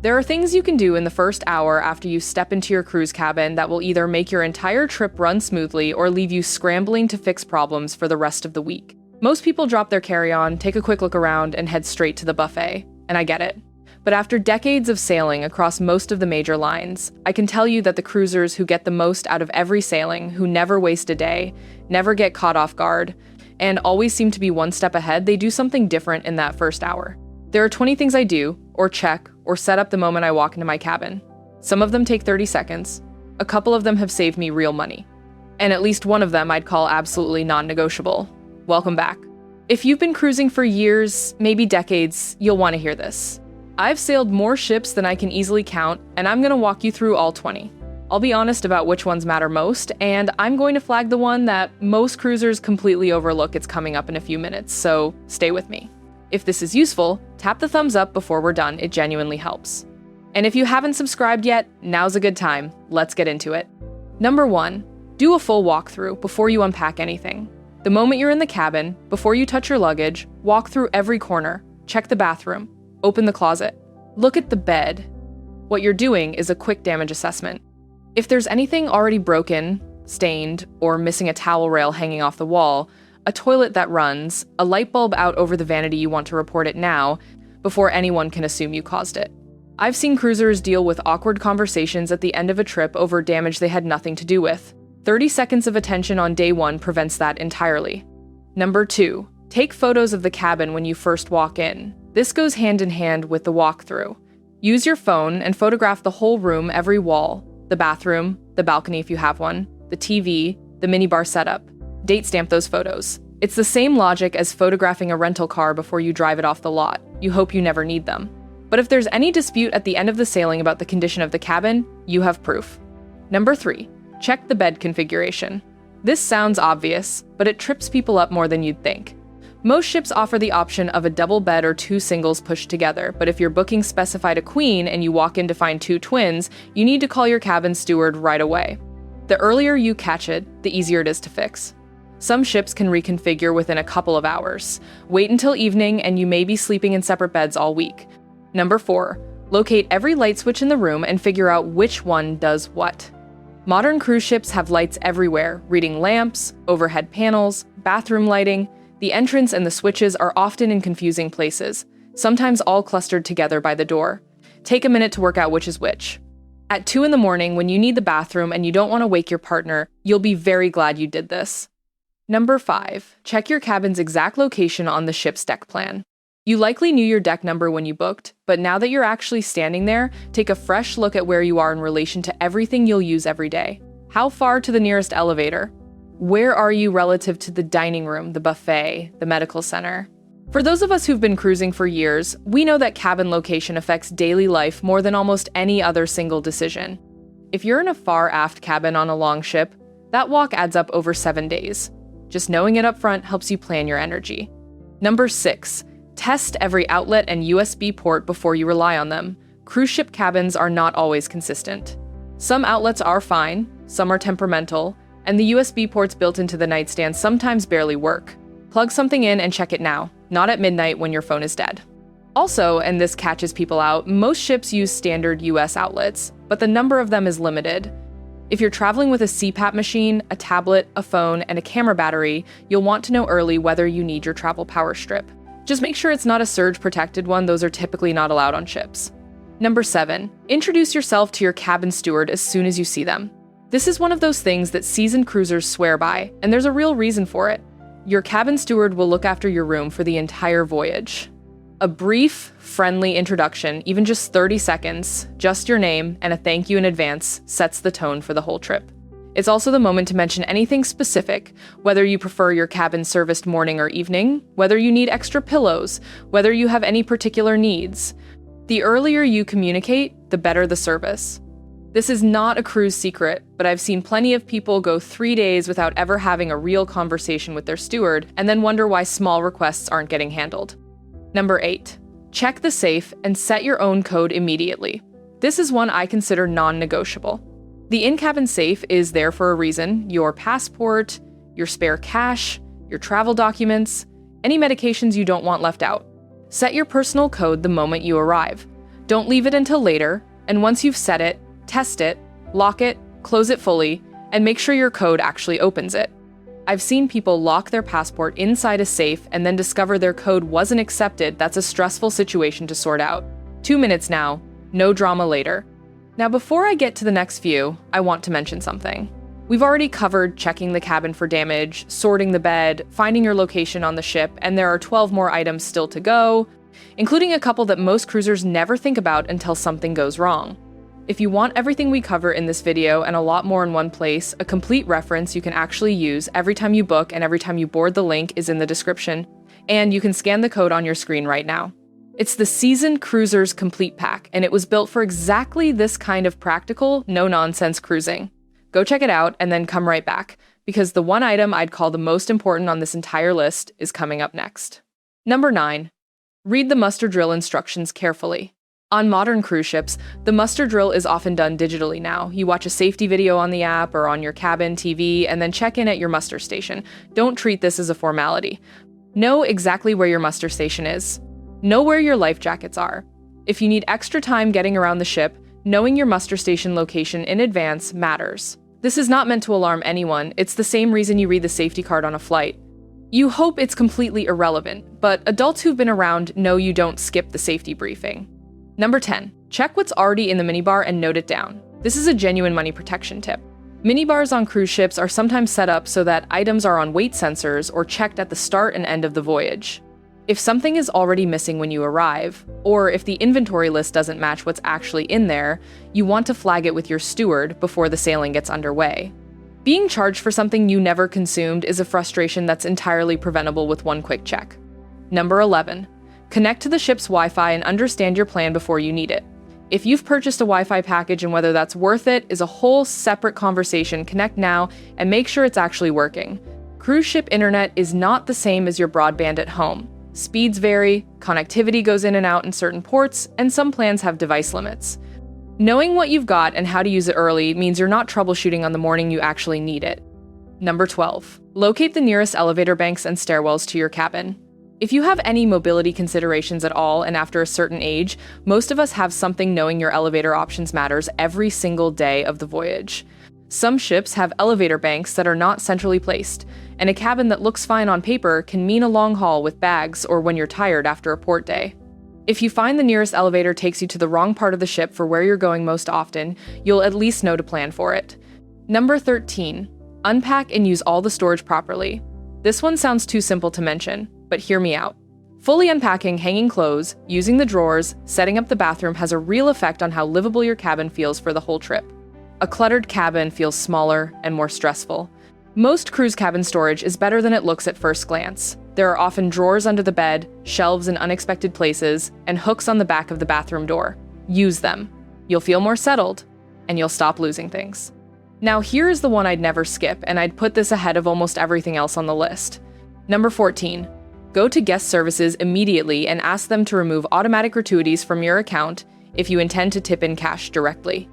There are things you can do in the first hour after you step into your cruise cabin that will either make your entire trip run smoothly or leave you scrambling to fix problems for the rest of the week. Most people drop their carry-on, take a quick look around, and head straight to the buffet, and I get it. But after decades of sailing across most of the major lines, I can tell you that the cruisers who get the most out of every sailing, who never waste a day, never get caught off guard, and always seem to be one step ahead, they do something different in that first hour. There are 20 things I do, or check, or set up the moment I walk into my cabin. Some of them take 30 seconds. A couple of them have saved me real money. And at least one of them I'd call absolutely non-negotiable. Welcome back. If you've been cruising for years, maybe decades, you'll want to hear this. I've sailed more ships than I can easily count, and I'm going to walk you through all 20. I'll be honest about which ones matter most, and I'm going to flag the one that most cruisers completely overlook. It's coming up in a few minutes, so stay with me. If this is useful, tap the thumbs up before we're done. It genuinely helps. And if you haven't subscribed yet, now's a good time. Let's get into it. Number 1, do a full walkthrough before you unpack anything. The moment you're in the cabin, before you touch your luggage, walk through every corner, check the bathroom, open the closet, look at the bed. What you're doing is a quick damage assessment. If there's anything already broken, stained, or missing a towel rail hanging off the wall, a toilet that runs, a light bulb out over the vanity, you want to report it now, before anyone can assume you caused it. I've seen cruisers deal with awkward conversations at the end of a trip over damage they had nothing to do with. 30 seconds of attention on day 1 prevents that entirely. Number 2, take photos of the cabin when you first walk in. This goes hand in hand with the walkthrough. Use your phone and photograph the whole room, every wall, the bathroom, the balcony if you have one, the TV, the minibar setup. Date stamp those photos. It's the same logic as photographing a rental car before you drive it off the lot. You hope you never need them. But if there's any dispute at the end of the sailing about the condition of the cabin, you have proof. Number 3, check the bed configuration. This sounds obvious, but it trips people up more than you'd think. Most ships offer the option of a double bed or 2 singles pushed together, but if your booking specified a queen and you walk in to find 2 twins, you need to call your cabin steward right away. The earlier you catch it, the easier it is to fix. Some ships can reconfigure within a couple of hours. Wait until evening and you may be sleeping in separate beds all week. Number 4, locate every light switch in the room and figure out which one does what. Modern cruise ships have lights everywhere, reading lamps, overhead panels, bathroom lighting. The entrance and the switches are often in confusing places, sometimes all clustered together by the door. Take a minute to work out which is which. At 2 in the morning, when you need the bathroom and you don't want to wake your partner, you'll be very glad you did this. Number 5, check your cabin's exact location on the ship's deck plan. You likely knew your deck number when you booked, but now that you're actually standing there, take a fresh look at where you are in relation to everything you'll use every day. How far to the nearest elevator? Where are you relative to the dining room, the buffet, the medical center? For those of us who've been cruising for years, we know that cabin location affects daily life more than almost any other single decision. If you're in a far aft cabin on a long ship, that walk adds up over 7 days. Just knowing it up front helps you plan your energy. Number 6, test every outlet and USB port before you rely on them. Cruise ship cabins are not always consistent. Some outlets are fine, some are temperamental, and the USB ports built into the nightstand sometimes barely work. Plug something in and check it now, not at midnight when your phone is dead. Also, and this catches people out, most ships use standard US outlets, but the number of them is limited. If you're traveling with a CPAP machine, a tablet, a phone, and a camera battery, you'll want to know early whether you need your travel power strip. Just make sure it's not a surge-protected one. Those are typically not allowed on ships. Number 7, introduce yourself to your cabin steward as soon as you see them. This is one of those things that seasoned cruisers swear by, and there's a real reason for it. Your cabin steward will look after your room for the entire voyage. A brief, friendly introduction, even just 30 seconds, just your name, and a thank you in advance, sets the tone for the whole trip. It's also the moment to mention anything specific, whether you prefer your cabin serviced morning or evening, whether you need extra pillows, whether you have any particular needs. The earlier you communicate, the better the service. This is not a cruise secret, but I've seen plenty of people go 3 days without ever having a real conversation with their steward, and then wonder why small requests aren't getting handled. Number 8, check the safe and set your own code immediately. This is one I consider non-negotiable. The in-cabin safe is there for a reason: your passport, your spare cash, your travel documents, any medications you don't want left out. Set your personal code the moment you arrive. Don't leave it until later, and once you've set it, test it, lock it, close it fully, and make sure your code actually opens it. I've seen people lock their passport inside a safe and then discover their code wasn't accepted. That's a stressful situation to sort out. 2 minutes now, no drama later. Now, before I get to the next few, I want to mention something. We've already covered checking the cabin for damage, sorting the bed, finding your location on the ship, and there are 12 more items still to go, including a couple that most cruisers never think about until something goes wrong. If you want everything we cover in this video and a lot more in one place, a complete reference you can actually use every time you book and every time you board, the link is in the description, and you can scan the code on your screen right now. It's the Seasoned Cruisers Complete Pack, and it was built for exactly this kind of practical, no-nonsense cruising. Go check it out and then come right back, because the one item I'd call the most important on this entire list is coming up next. Number 9. Read the muster drill instructions carefully. On modern cruise ships, the muster drill is often done digitally now. You watch a safety video on the app or on your cabin TV and then check in at your muster station. Don't treat this as a formality. Know exactly where your muster station is. Know where your life jackets are. If you need extra time getting around the ship, knowing your muster station location in advance matters. This is not meant to alarm anyone. It's the same reason you read the safety card on a flight. You hope it's completely irrelevant, but adults who've been around know you don't skip the safety briefing. Number 10. Check what's already in the minibar and note it down. This is a genuine money protection tip. Minibars on cruise ships are sometimes set up so that items are on weight sensors or checked at the start and end of the voyage. If something is already missing when you arrive, or if the inventory list doesn't match what's actually in there, you want to flag it with your steward before the sailing gets underway. Being charged for something you never consumed is a frustration that's entirely preventable with one quick check. Number 11. Connect to the ship's Wi-Fi and understand your plan before you need it. If you've purchased a Wi-Fi package and whether that's worth it is a whole separate conversation, connect now and make sure it's actually working. Cruise ship internet is not the same as your broadband at home. Speeds vary, connectivity goes in and out in certain ports, and some plans have device limits. Knowing what you've got and how to use it early means you're not troubleshooting on the morning you actually need it. Number 12. Locate the nearest elevator banks and stairwells to your cabin. If you have any mobility considerations at all, and after a certain age, most of us have something. Knowing your elevator options matters every single day of the voyage. Some ships have elevator banks that are not centrally placed, and a cabin that looks fine on paper can mean a long haul with bags or when you're tired after a port day. If you find the nearest elevator takes you to the wrong part of the ship for where you're going most often, you'll at least know to plan for it. Number 13. Unpack and use all the storage properly. This one sounds too simple to mention, but hear me out. Fully unpacking hanging clothes, using the drawers, setting up the bathroom has a real effect on how livable your cabin feels for the whole trip. A cluttered cabin feels smaller and more stressful. Most cruise cabin storage is better than it looks at first glance. There are often drawers under the bed, shelves in unexpected places, and hooks on the back of the bathroom door. Use them. You'll feel more settled, and you'll stop losing things. Now here is the one I'd never skip, and I'd put this ahead of almost everything else on the list. Number 14. Go to guest services immediately and ask them to remove automatic gratuities from your account if you intend to tip in cash directly.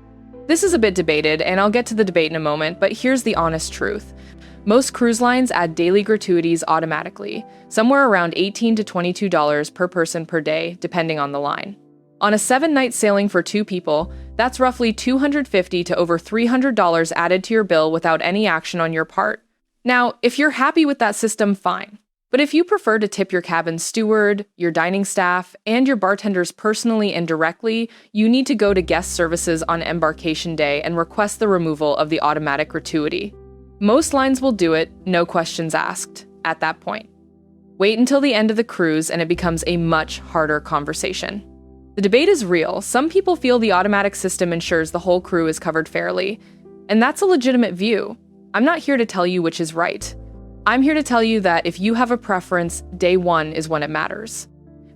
This is a bit debated, and I'll get to the debate in a moment, but here's the honest truth. Most cruise lines add daily gratuities automatically, somewhere around $18 to $22 per person per day, depending on the line. On a 7-night sailing for 2 people, that's roughly $250 to over $300 added to your bill without any action on your part. Now, if you're happy with that system, fine. But if you prefer to tip your cabin steward, your dining staff, and your bartenders personally and directly, you need to go to guest services on embarkation day and request the removal of the automatic gratuity. Most lines will do it, no questions asked, at that point. Wait until the end of the cruise and it becomes a much harder conversation. The debate is real. Some people feel the automatic system ensures the whole crew is covered fairly, and that's a legitimate view. I'm not here to tell you which is right. I'm here to tell you that if you have a preference, day one is when it matters.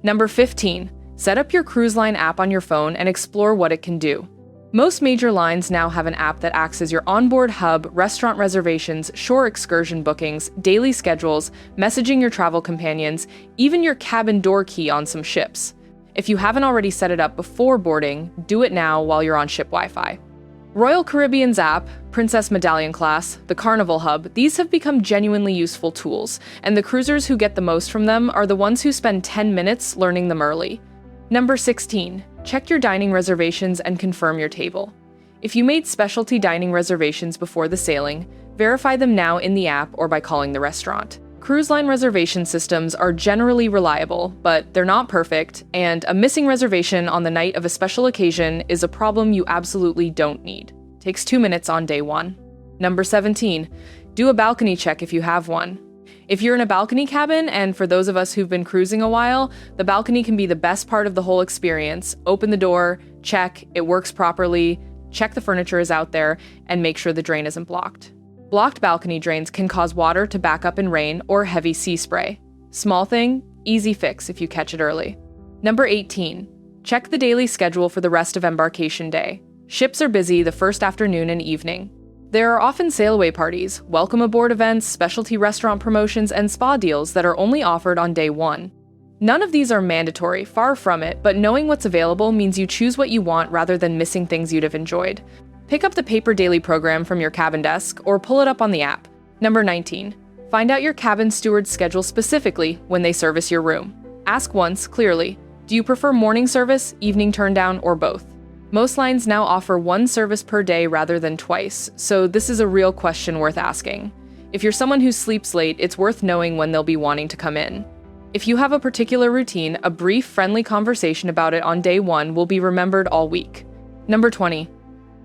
Number 15, set up your cruise line app on your phone and explore what it can do. Most major lines now have an app that acts as your onboard hub, restaurant reservations, shore excursion bookings, daily schedules, messaging your travel companions, even your cabin door key on some ships. If you haven't already set it up before boarding, do it now while you're on ship Wi-Fi. Royal Caribbean's app, Princess Medallion Class, the Carnival Hub, these have become genuinely useful tools, and the cruisers who get the most from them are the ones who spend 10 minutes learning them early. Number 16. check your dining reservations and confirm your table. If you made specialty dining reservations before the sailing, verify them now in the app or by calling the restaurant. Cruise line reservation systems are generally reliable, but they're not perfect, and a missing reservation on the night of a special occasion is a problem you absolutely don't need. Takes 2 minutes on day 1. Number 17. Do a balcony check if you have one. If you're in a balcony cabin, and for those of us who've been cruising a while, the balcony can be the best part of the whole experience. Open the door, check, it works properly, check the furniture is out there, and make sure the drain isn't blocked. Blocked balcony drains can cause water to back up in rain or heavy sea spray. Small thing, easy fix if you catch it early. Number 18. Check the daily schedule for the rest of embarkation day. Ships are busy the first afternoon and evening. There are often sail-away parties, welcome aboard events, specialty restaurant promotions, and spa deals that are only offered on day 1. None of these are mandatory, far from it, but knowing what's available means you choose what you want rather than missing things you'd have enjoyed. Pick up the paper daily program from your cabin desk or pull it up on the app. Number 19. Find out your cabin steward's schedule specifically when they service your room. Ask once, clearly, do you prefer morning service, evening turndown, or both? Most lines now offer one service per day rather than twice, so this is a real question worth asking. If you're someone who sleeps late, it's worth knowing when they'll be wanting to come in. If you have a particular routine, a brief, friendly conversation about it on day 1 will be remembered all week. Number 20.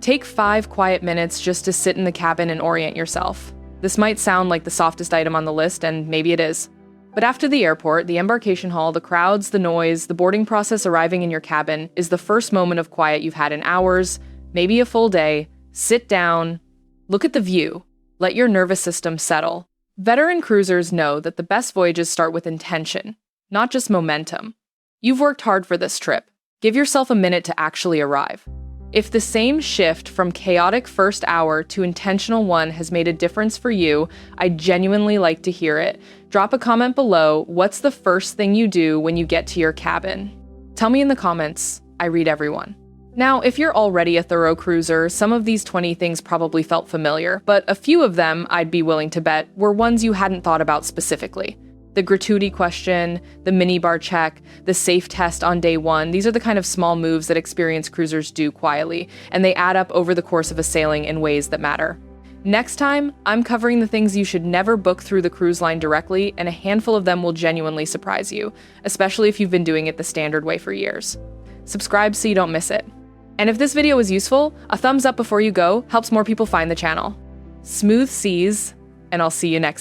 Take 5 quiet minutes just to sit in the cabin and orient yourself. This might sound like the softest item on the list, and maybe it is. But after the airport, the embarkation hall, the crowds, the noise, the boarding process arriving in your cabin is the first moment of quiet you've had in hours, maybe a full day. Sit down, look at the view, let your nervous system settle. Veteran cruisers know that the best voyages start with intention, not just momentum. You've worked hard for this trip. Give yourself a minute to actually arrive. If the same shift from chaotic first hour to intentional one has made a difference for you, I'd genuinely like to hear it. Drop a comment below. What's the first thing you do when you get to your cabin? Tell me in the comments. I read everyone. Now, if you're already a thorough cruiser, some of these 20 things probably felt familiar, but a few of them, I'd be willing to bet, were ones you hadn't thought about specifically. The gratuity question, the minibar check, the safe test on day 1, these are the kind of small moves that experienced cruisers do quietly, and they add up over the course of a sailing in ways that matter. Next time, I'm covering the things you should never book through the cruise line directly, and a handful of them will genuinely surprise you, especially if you've been doing it the standard way for years. Subscribe so you don't miss it. And if this video was useful, a thumbs up before you go helps more people find the channel. Smooth seas, and I'll see you next time.